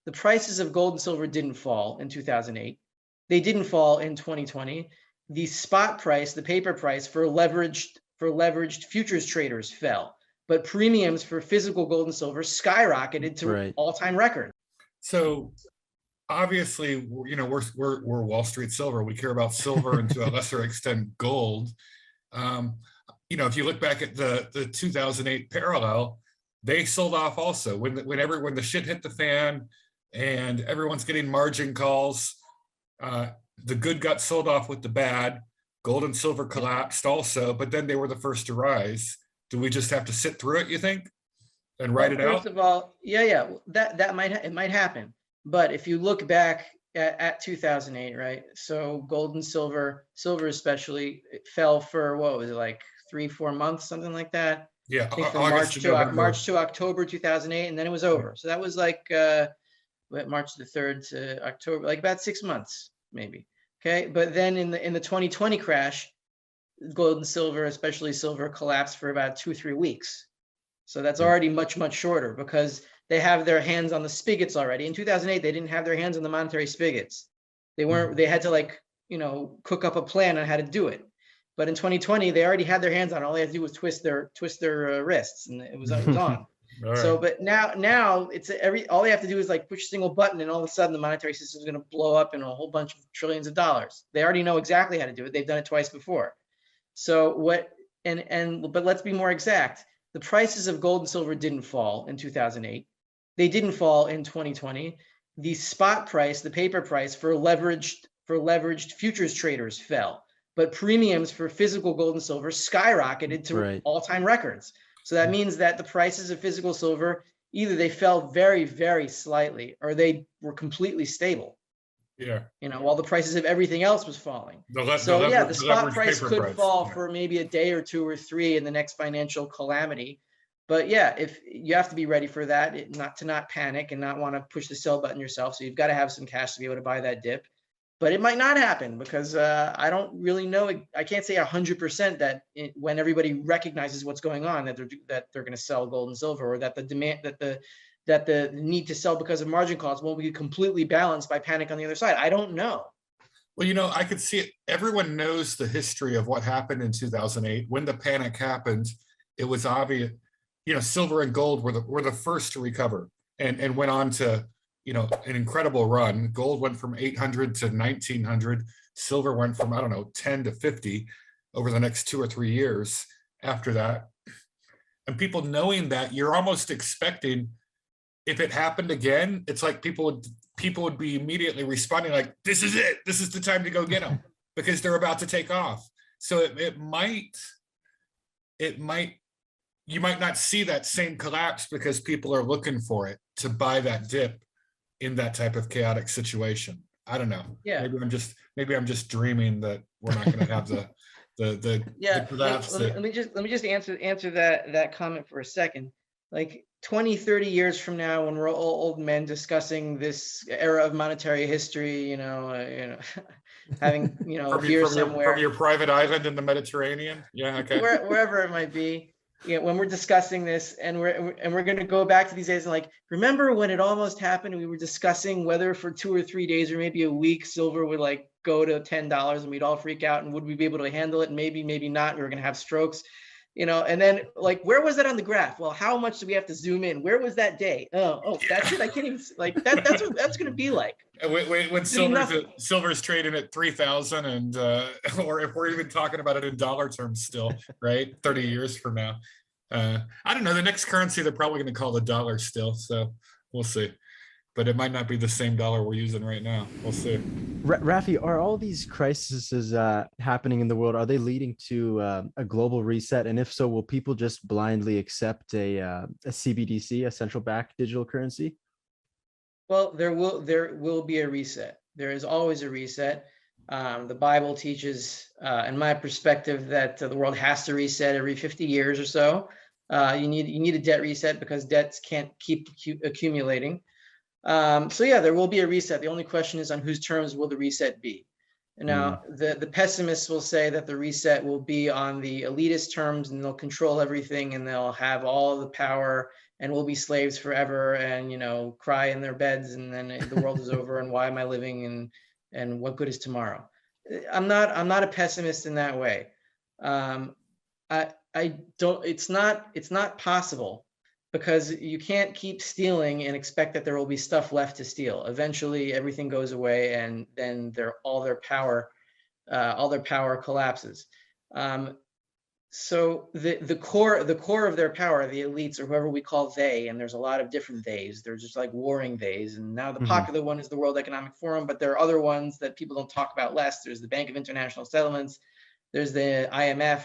the prices of gold and silver didn't fall in 2008. They didn't fall in 2020. The spot price, the paper price for leveraged futures traders fell, but premiums for physical gold and silver skyrocketed to all-time records. So obviously, we're Wall Street silver. We care about silver and to a lesser extent gold. If you look back at the 2008 parallel, they sold off also when the shit hit the fan and everyone's getting margin calls. The good got sold off with the bad. Gold and silver collapsed also, but then they were the first to rise. Do we just have to sit through it, you think, and ride it out? First of all, that might happen. But if you look back at 2008, right? So gold and silver especially, it fell for what was it, like 3-4 months, something like that? Yeah, I think from March to October 2008, and then it was over. So that was like March the 3rd to October, like about 6 months maybe. Okay, but then in the 2020 crash, gold and silver, especially silver, collapsed for about 2-3 weeks. So that's already much shorter because they have their hands on the spigots already. In 2008, they didn't have their hands on the monetary spigots. They had to cook up a plan on how to do it. But in 2020, they already had their hands on it. All they had to do was twist their wrists, and it was on. Right. So, but now it's all they have to do is like push a single button, and all of a sudden the monetary system is going to blow up in a whole bunch of trillions of dollars. They already know exactly how to do it. They've done it twice before. So but let's be more exact. The prices of gold and silver didn't fall in 2008. They didn't fall in 2020. The spot price, the paper price for leveraged futures traders fell, but premiums for physical gold and silver skyrocketed to all-time records. So that means that the prices of physical silver, either they fell very, very slightly or they were completely stable. Yeah. While the prices of everything else was falling. The spot price could fall for maybe a day or 2 or 3 in the next financial calamity. But if you have to be ready for that, not panic and not want to push the sell button yourself. So you've got to have some cash to be able to buy that dip. But it might not happen because I don't really know. I can't say 100% that when everybody recognizes what's going on, that they're going to sell gold and silver, or that the demand that the need to sell because of margin calls won't be completely balanced by panic on the other side. I don't know. Well, I could see it. Everyone knows the history of what happened in 2008 when the panic happened. It was obvious. Silver and gold were the first to recover and went on to an incredible run. Gold went from 800 to 1900. Silver went from 10 to 50 over the next 2 or 3 years after that. And people knowing that, you're almost expecting, if it happened again, it's like people would be immediately responding like, this is it. This is the time to go get them because they're about to take off. So you might not see that same collapse because people are looking for it to buy that dip in that type of chaotic situation. I don't know. Yeah. Maybe I'm just dreaming that we're not going to have the collapse. Let me just answer that comment for a second. Like 20, 30 years from now, when we're all old men discussing this era of monetary history, having beer somewhere from your private island in the Mediterranean. Yeah, okay. Wherever it might be. When we're discussing this, and we're going to go back to these days and like, remember when it almost happened? And we were discussing whether for 2 or 3 days or maybe a week, silver would like go to $10, and we'd all freak out. And would we be able to handle it? And maybe not. We were going to have strokes, And then like, where was that on the graph? Well, how much do we have to zoom in? Where was that day? Oh, that's it. I can't even like that. That's what that's going to be like. When silver's trading at 3,000, and or if we're even talking about it in dollar terms still, right? 30 years from now, I don't know. The next currency they're probably going to call the dollar still, so we'll see. But it might not be the same dollar we're using right now. We'll see. Rafi, are all these crises happening in the world? Are they leading to a global reset? And if so, will people just blindly accept a CBDC, a central bank digital currency? Well, there will be a reset. There is always a reset. The Bible teaches, in my perspective, that the world has to reset every 50 years or so. You need a debt reset because debts can't keep accumulating. There will be a reset. The only question is on whose terms will the reset be? Now, the pessimists will say that the reset will be on the elitist terms, and they'll control everything, and they'll have all the power and we'll be slaves forever, and cry in their beds, and then the world is over, and why am I living, and what good is tomorrow? I'm not a pessimist in that way. I don't. It's not possible, because you can't keep stealing and expect that there will be stuff left to steal. Eventually, everything goes away, and then all their power collapses. So the core of their power, the elites, or whoever we call they, and there's a lot of different theys. They're just like warring theys, and now the popular one is the World Economic Forum, but there are other ones that people don't talk about less. There's the Bank of International Settlements. There's the IMF.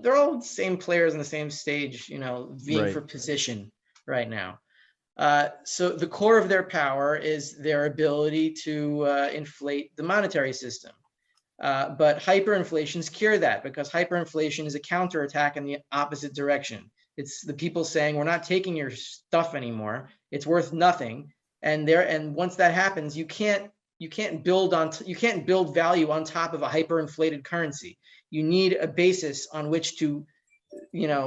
They're all the same players on the same stage, vying for position right now. So the core of their power is their ability to inflate the monetary system. But hyperinflations cure that, because hyperinflation is a counterattack in the opposite direction. It's the people saying, we're not taking your stuff anymore. It's worth nothing. And once that happens, you can't build value on top of a hyperinflated currency. You need a basis on which to,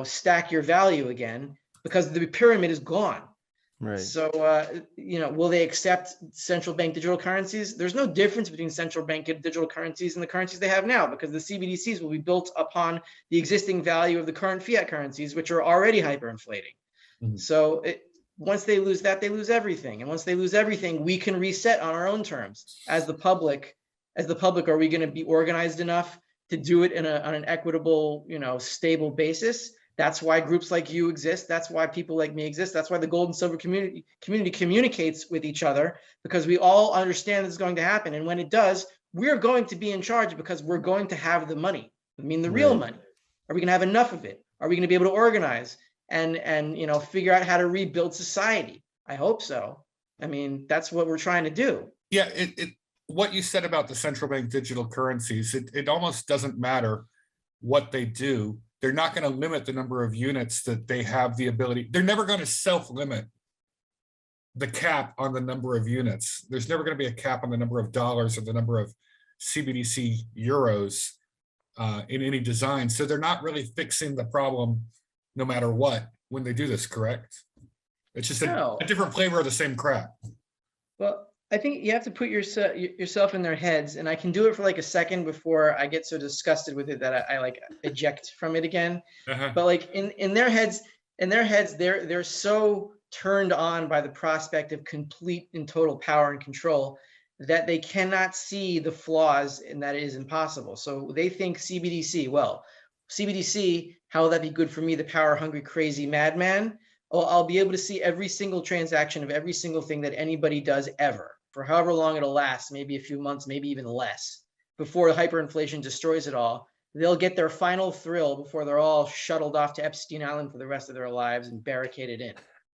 stack your value again, because the pyramid is gone. Right. So, will they accept central bank digital currencies? There's no difference between central bank digital currencies and the currencies they have now, because the CBDCs will be built upon the existing value of the current fiat currencies, which are already hyperinflating. So once they lose that, they lose everything. And once they lose everything, we can reset on our own terms. As the public, are we going to be organized enough to do it on an equitable, stable basis? That's why groups like you exist. That's why people like me exist. That's why the gold and silver community communicates with each other, because we all understand this is going to happen. And when it does, we're going to be in charge, because we're going to have the money. I mean, the real money. Are we going to have enough of it? Are we going to be able to organize and figure out how to rebuild society? I hope so. I mean, that's what we're trying to do. Yeah, what you said about the central bank digital currencies, it almost doesn't matter what they do. They're not going to limit the number of units that they have the ability. They're never going to self-limit the cap on the number of units. There's never going to be a cap on the number of dollars or the number of CBDC euros in any design. So they're not really fixing the problem no matter what when they do this, correct? It's just a different flavor of the same crap. Well, I think you have to put yourself in their heads, and I can do it for like a second before I get so disgusted with it that I like eject from it again. But like in their heads, they're so turned on by the prospect of complete and total power and control that they cannot see the flaws, and that it is impossible. So they think CBDC, how will that be good for me, the power hungry, crazy madman? Oh, I'll be able to see every single transaction of every single thing that anybody does ever, for however long it'll last, maybe a few months, maybe even less, before hyperinflation destroys it all. They'll get their final thrill before they're all shuttled off to Epstein Island for the rest of their lives and barricaded in.